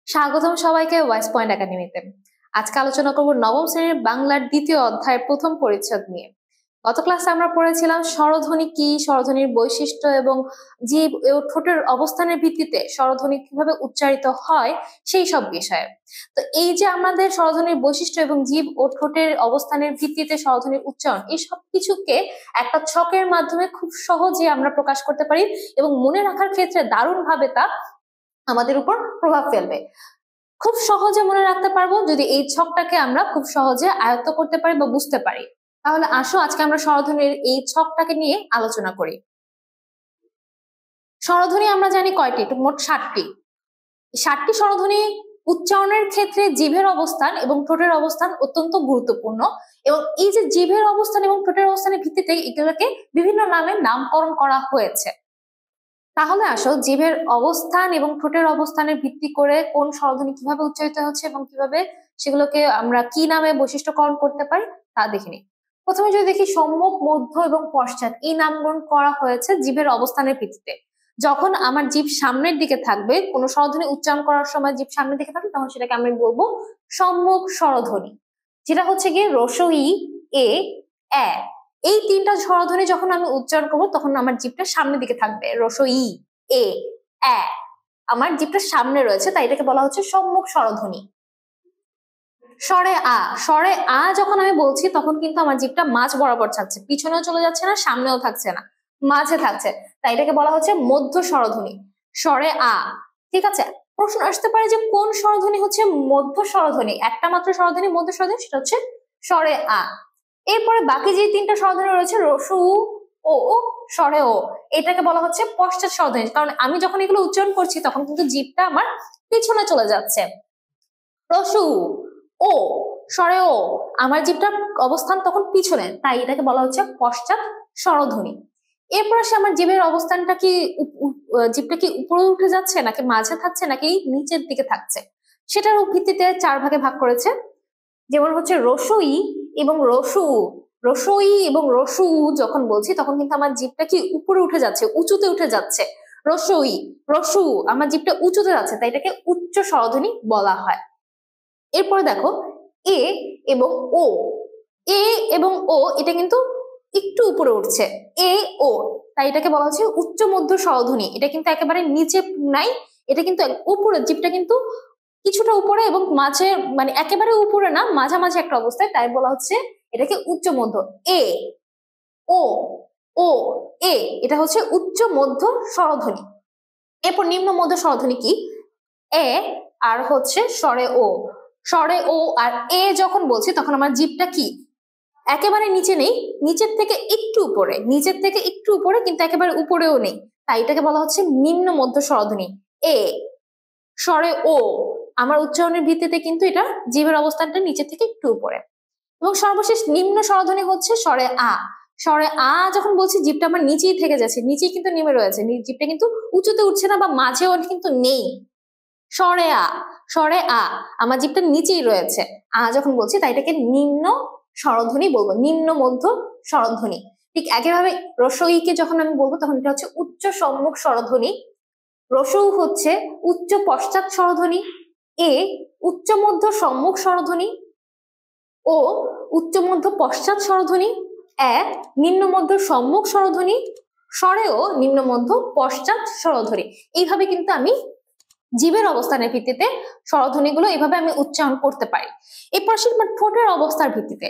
স্বাগতম সবাইকে wise point একাডেমিতে। আজকে আলোচনা করব নবম শ্রেণীর বাংলার দ্বিতীয় অধ্যায়ের প্রথম পরিচ্ছেদ নিয়ে। গত ক্লাসে আমরা পড়েছিলাম স্বরধ্বনি কি, স্বরধ্বনির বৈশিষ্ট্য এবং জীব ও ঠোঁটের অবস্থানের ভিত্তিতে স্বরধ্বনি কিভাবে উচ্চারিত হয় সেই সব বিষয়ে। তো এই যে আমাদের স্বরধ্বনির বৈশিষ্ট্য এবং জীব ও ঠোঁটের অবস্থানের ভিত্তিতে স্বরধ্বনির উচ্চারণ, এই সব কিছুকে একটা ছকের মাধ্যমে খুব সহজে আমরা প্রকাশ করতে পারি এবং মনে রাখার ক্ষেত্রে দারুণভাবে তা আমাদের উপর প্রভাব ফেলবে। খুব সহজে মনে রাখতে পারবো যদি এই ছকটাকে আমরা খুব সহজে আয়ত্ত করতে পারি বা বুঝতে পারি। তাহলে আসো আজকে আমরা স্বরধ্বনির এই ছকটাকে নিয়ে আলোচনা করি। স্বরধ্বনি আমরা জানি কয়টি, মোট 7টি। 7টি স্বরধ্বনি উচ্চারণের ক্ষেত্রে জিভের অবস্থান এবং ঠোঁটের অবস্থান অত্যন্ত গুরুত্বপূর্ণ, এবং এই যে জিভের অবস্থান এবং ঠোঁটের অবস্থানের ভিত্তিতে এগুলোকে বিভিন্ন নামে নামকরণ করা হয়েছে। তাহলে আসো জিভের অবস্থান এবং ঠোঁটের অবস্থানের ভিত্তি করে কোন স্বরধ্বনি কিভাবে উচ্চারিত হচ্ছে এবং কিভাবে সেগুলোকে আমরা কি নামে বৈশিষ্ট্যকরণ করতে পারি তা দেখে নিই। প্রথমে যদি দেখি সম্মুখ, মধ্য এবং পশ্চাৎ, এই নামকরণ করা হয়েছে জিভের অবস্থানের ভিত্তিতে। যখন আমার জিভ সামনের দিকে থাকবে, কোন স্বরধ্বনি উচ্চারণ করার সময় জিভ সামনের দিকে থাকবে, তখন সেটাকে আমি বলবো সম্মুখ স্বরধ্বনি, যেটা হচ্ছে গিয়ে রস্বই, এ, এ। এই 3টা স্বরধ্বনি যখন আমি উচ্চারণ করবো তখন আমার জিভটা সামনের দিকে থাকবে, রস্বই, এ, এ। আমার জিভটা সামনে রয়েছে, তাই এটাকে বলা হচ্ছে সম্মুখ স্বরধ্বনি। স্বরে আ, স্বরে আ যখন আমি বলছি তখন কিন্তু আমার জিভটা মাঝ বরাবর থাকছে, পিছনেও চলে যাচ্ছে না, সামনেও থাকছে না, মাঝে থাকছে, তাই এটাকে বলা হচ্ছে মধ্য স্বরধ্বনি, স্বরে আ। ঠিক আছে, প্রশ্ন আসতে পারে যে কোন স্বরধ্বনি হচ্ছে মধ্য স্বরধ্বনি? একটা মাত্র স্বরধ্বনি মধ্য স্বরধ্বনি, সেটা হচ্ছে স্বরে আ। এরপরে বাকি যে 3টা স্বরধ্বনি রয়েছে রস্যু, ও, স্বরে ও, এটাকে বলা হচ্ছে পশ্চাৎ স্বরধ্বনি, কারণ আমি যখন এগুলো উচ্চারণ করছি তখন কিন্তু জিভটা আমার পিছনে চলে যাচ্ছে। রস্যু, ও, স্বরে ও, আমার জিভটার অবস্থান তখন পিছনে, তাই এটাকে বলা হচ্ছে পশ্চাৎ স্বরধ্বনি। এরপর আসে আমার জিভের অবস্থানটা কি, জিভটা কি উপরে উঠে যাচ্ছে নাকি মাঝে থাকছে নাকি নিচের দিকে থাকছে, সেটার ভিত্তিতে 4 ভাগে ভাগ করেছে। যেমন হচ্ছে রস্যই এবং রস্যু। রস্যই এবং রস্যু যখন বলছি তখন কিন্তু আমার জিভটা কি উপরে উঠে যাচ্ছে, উঁচুতে উঠে যাচ্ছে। রস্যই, রস্যু, আমার জিভটা উঁচুতে যাচ্ছে, তাই এটাকে উচ্চ স্বরধ্বনি বলা হয়। এরপরে দেখো এ এবং ও, এ এবং ও এটা কিন্তু একটু উপরে উঠছে, এ ও, তাই এটাকে বলা হচ্ছে উচ্চ মধ্য স্বরধ্বনি। এটা কিন্তু একেবারে নিচে নাই, এটা কিন্তু উপরে, জিভটা কিন্তু কিছুটা উপরে এবং মাঝে, মানে একেবারে উপরে না, মাঝামাঝি একটা অবস্থায়, তাই বলা হচ্ছে এটাকে উচ্চ মধ্য। এ, ও, ও, এ, এটা হচ্ছে উচ্চ মধ্য স্বরধ্বনি। এরপর নিম্ন মধ্য স্বরধ্বনি কি, এ আর হচ্ছে স্বরে ও। স্বরে ও আর এ যখন বলছি তখন আমার জিভটা কি একেবারে নিচে নেই, নিচের থেকে একটু উপরে, নিচের থেকে একটু উপরে কিন্তু একেবারে উপরেও নেই, তাই এটাকে বলা হচ্ছে নিম্ন মধ্য স্বরধ্বনি। এ, স্বরে ও, আমার উচ্চারণের ভিত্তিতে কিন্তু এটা জিভের অবস্থানটা নিচের থেকে একটু উপরে। এবং সর্বশেষ নিম্ন স্বরধ্বনি হচ্ছে স্বরে আ। স্বরে আ যখন বলছি জিভটা আমার নিচেই থেকে যাচ্ছে, নিচেই কিন্তু নেমে রয়েছে, জিভটা কিন্তু উঁচুতে উঠছে না বা মাঝেও কিন্তু নেই। স্বরে আ, স্বরে আ, আমার জিভটা নিচেই রয়েছে, আ যখন বলছি তাই এটাকে নিম্ন স্বরধ্বনি বলবো, নিম্ন মধ্য স্বরধ্বনি। ঠিক একইভাবে রস্যইকে যখন আমি বলবো তখন এটা হচ্ছে উচ্চ সম্মুখ স্বরধ্বনি, রস্যৌ হচ্ছে উচ্চ পশ্চাৎ স্বরধ্বনি, এ উচ্চ মধ্য সম্মুখ স্বরধ্বনি, ও উচ্চ মধ্য পশ্চাৎ স্বরধ্বনি, এ নিম্ন মধ্য সম্মুখ স্বরধ্বনি, স্বরেও নিম্ন মধ্য পশ্চাৎ স্বরধ্বনি। এইভাবে কিন্তু আমি জিভের অবস্থানের ভিত্তিতে স্বরধ্বনিগুলো এইভাবে আমি উচ্চারণ করতে পারি। এরপর আসি ঠোঁটের অবস্থার ভিত্তিতে।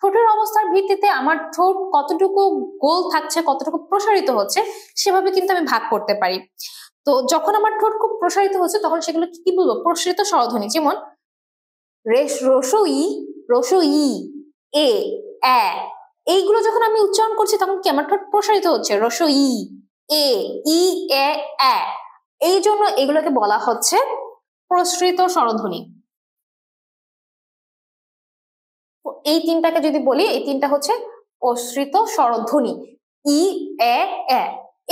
ঠোঁটের অবস্থার ভিত্তিতে আমার ঠোঁট কতটুকু গোল থাকছে, কতটুকু প্রসারিত হচ্ছে, সেভাবে কিন্তু আমি ভাগ করতে পারি। তো যখন আমার ঠোঁট খুব প্রসারিত হচ্ছে তখন সেগুলো কি বলবো, প্রসারিত স্বরধ্বনি। যেমন রস্যই, রস্যই, এ, এ, এইগুলো যখন আমি উচ্চারণ করছি তখন কি আমার ঠোঁট প্রসারিত হচ্ছে, রস্যই, এ, ই, এ, এ। এই জন্য এগুলোকে বলা হচ্ছে প্রসৃত স্বরধ্বনি। এই 3টাকে যদি বলি, এই 3টা হচ্ছে প্রসৃত স্বরধ্বনি, ই, এ, এ।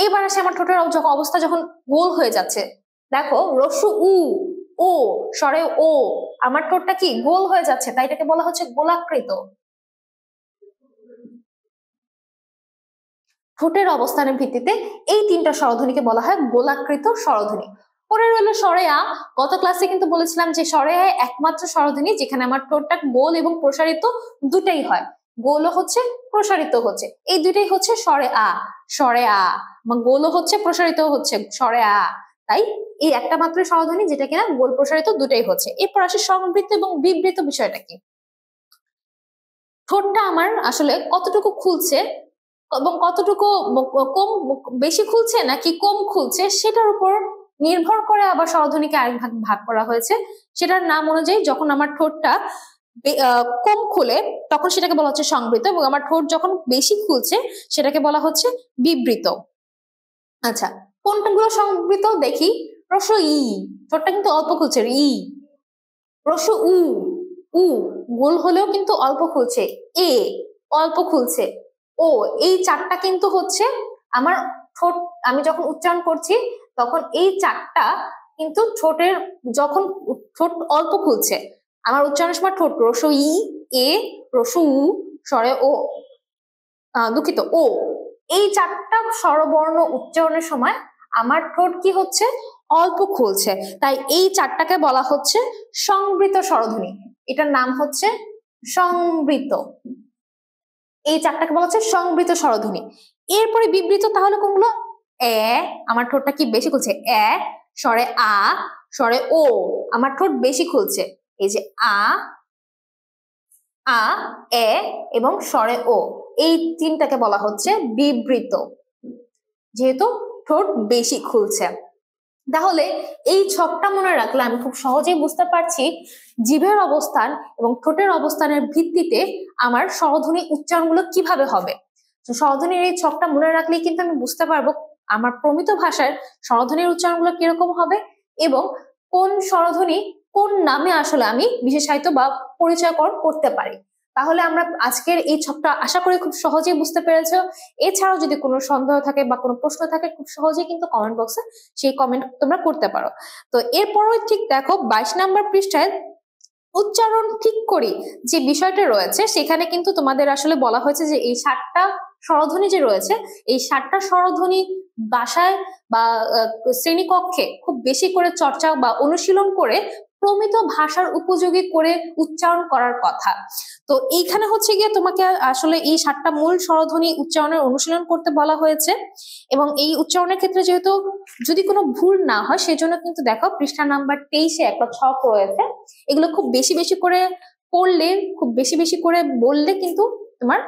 এবার আসে আমার ঠোঁটের অবস্থা যখন গোল হয়ে যাচ্ছে, দেখো রস্যু উ, ও, স্বরে ও, আমার ঠোঁটটা কি গোল হয়ে যাচ্ছে, তাই এটাকে বলা হচ্ছে গোলাকৃত। ঠোঁটের অবস্থানের ভিত্তিতে এই 3টা স্বরধ্বনিকে বলা হয় গোলাকৃত স্বরধ্বনি। পরে রইল স্বরে আ। গত ক্লাসে কিন্তু বলেছিলাম যে স্বরে আ একমাত্র স্বরধ্বনি যেখানে আমার ঠোঁটটা গোল এবং প্রসারিত দুটাই হয়, গোলও হচ্ছে প্রসারিত হচ্ছে, এই দুটাই হচ্ছে স্বরে আ। স্বরে আ গোলও হচ্ছে প্রসারিত হচ্ছে স্বরে আ, তাই এই একটা মাত্র স্বরধ্বনি যেটা কিনা গোল প্রসারিত দুটাই হচ্ছে। এরপর আসে সংবৃত্ত এবং বিবৃত বিষয়টা কি। ঠোঁটটা আমার আসলে কতটুকু খুলছে এবং কতটুকু কম, বেশি খুলছে নাকি কম খুলছে সেটার উপর নির্ভর করে আবার স্বরধ্বনিকে আরেক ভাগ ভাগ করা হয়েছে। সেটার নাম অনুযায়ী যখন আমার ঠোঁটটা কম খুলে তখন সেটাকে বলা হচ্ছে সংবৃত, এবং আমার ঠোঁট যখন বেশি খুলছে সেটাকে বলা হচ্ছে বিবৃত। আচ্ছা, কোনটাগুলো সংবৃত দেখি। রস্ব ই, ঠোঁটটা কিন্তু অল্প খুলছে, ই। রস্ব উ, উ গোল হলেও কিন্তু অল্প খুলছে, এ অল্প খুলছে, ও, এই চারটা কিন্তু হচ্ছে আমার ঠোঁট, আমি যখন উচ্চারণ করছি তখন এই চারটা কিন্তু ঠোঁটের, যখন ঠোঁট অল্প খুলছে আমার উচ্চারণের সময় ঠোঁট রস্ব ই, এ, রস্ব উ, স্বরে ও, দুঃখিত ও, এই চারটা স্বরবর্ণ উচ্চারণের সময় আমার ঠোঁট কি হচ্ছে অল্প খুলছে, তাই এই চারটাকে বলা হচ্ছে সংবৃত স্বরধ্বনি। এটার নাম হচ্ছে সংবৃত, এই চারটাকে বলা হচ্ছে সংবৃত স্বরধ্বনি। এরপরে বিবৃত তাহলে কোনগুলো, এ, আমার ঠোঁটটা কি বেশি খুলছে, এ, স্বরে আ, স্বরে ও, আমার ঠোঁট বেশি খুলছে, এই যে আ, আ, এ এবং স্বরে ও, এই তিনটাকে বলা হচ্ছে বিবৃত, যেহেতু ঠোঁট বেশি খুলছে। তাহলে এই ছকটা মনে রাখলে আমি খুব সহজেই বুঝতে পারছি জিভের অবস্থান এবং ঠোঁটের অবস্থানের ভিত্তিতে আমার স্বরধ্বনি উচ্চারণগুলো কিভাবে হবে। তো স্বরধ্বনির এই ছকটা মনে রাখলেই কিন্তু আমি বুঝতে পারবো আমার প্রমিত ভাষার স্বরধ্বনির উচ্চারণগুলো কিরকম হবে এবং কোন স্বরধ্বনি কোন নামে আসলে আমি বিশেষায়িত বা পরিচয়করণ করতে পারি। তাহলে আমরা আজকের এই ছকটা আশা করি খুব সহজেই বুঝতে পেরেছো। এছাড়াও যদি কোনো সন্দেহ থাকে বা কোনো প্রশ্ন থাকে খুব সহজেই কিন্তু কমেন্ট বক্সে সেই কমেন্ট তোমরা করতে পারো। তো এরপরও ঠিক দেখো 22 নাম্বার পৃষ্ঠায় উচ্চারণ ঠিক করি যে বিষয়টা রয়েছে সেখানে কিন্তু তোমাদের আসলে বলা হয়েছে যে এই 7টা স্বরধ্বনি যে রয়েছে এই 7টা স্বরধ্বনি বাসায় বা শ্রেণীকক্ষে খুব বেশি করে চর্চা বা অনুশীলন করে প্রমিত ভাষার উপযোগী করে উচ্চারণ করার কথা। তো এইখানে হচ্ছে গিয়ে তোমাকে আসলে এই 7টা মূল স্বরধ্বনি উচ্চারণের অনুশীলন করতে বলা হয়েছে, এবং এই উচ্চারণের ক্ষেত্রে যেহেতু যদি কোনো ভুল না হয় সেজন্য কিন্তু দেখো পৃষ্ঠা নাম্বার 23-এ একটা ছক রয়েছে, এগুলো খুব বেশি বেশি করে পড়লে, খুব বেশি বেশি করে বললে কিন্তু তোমার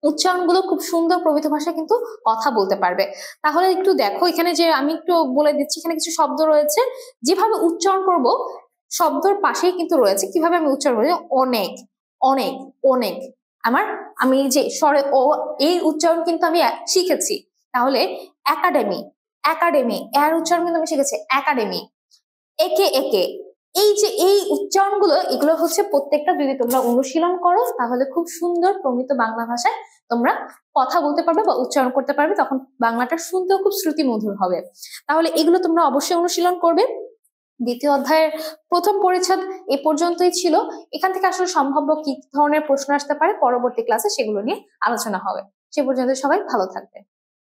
উচ্চারণগুলো খুব সুন্দর প্রমিত ভাষায় কিন্তু কথা বলতে পারবে। তাহলে একটু দেখো এখানে যে আমি একটু বলে দিচ্ছি, এখানে কিছু শব্দ রয়েছে যেভাবে উচ্চারণ করব শব্দর পাশেই কিন্তু রয়েছে কিভাবে আমি উচ্চারণ করব। অনেক, অনেক, অনেক, আমি যে স্বরে ও এই উচ্চারণ কিন্তু আমি শিখেছি। তাহলে একাডেমি, একাডেমি এর উচ্চারণ কিন্তু আমি শিখেছি একাডেমি। একে একে, এই যে এই উচ্চারণগুলো এগুলো হচ্ছে প্রত্যেকটা যদি তোমরা অনুশীলন করো তাহলে খুব সুন্দর প্রমিত বাংলা ভাষায় তোমরা কথা বলতে পারবে বা উচ্চারণ করতে পারবে, তখন বাংলাটা শুনতেও খুব শ্রুতি মধুর হবে। তাহলে এগুলো তোমরা অবশ্যই অনুশীলন করবে। দ্বিতীয় অধ্যায়ের প্রথম পরিচ্ছেদ এ পর্যন্তই ছিল। এখান থেকে আসলে সম্ভাব্য কি ধরনের প্রশ্ন আসতে পারে পরবর্তী ক্লাসে সেগুলো নিয়ে আলোচনা হবে। সে পর্যন্ত সবাই ভালো থাকবে।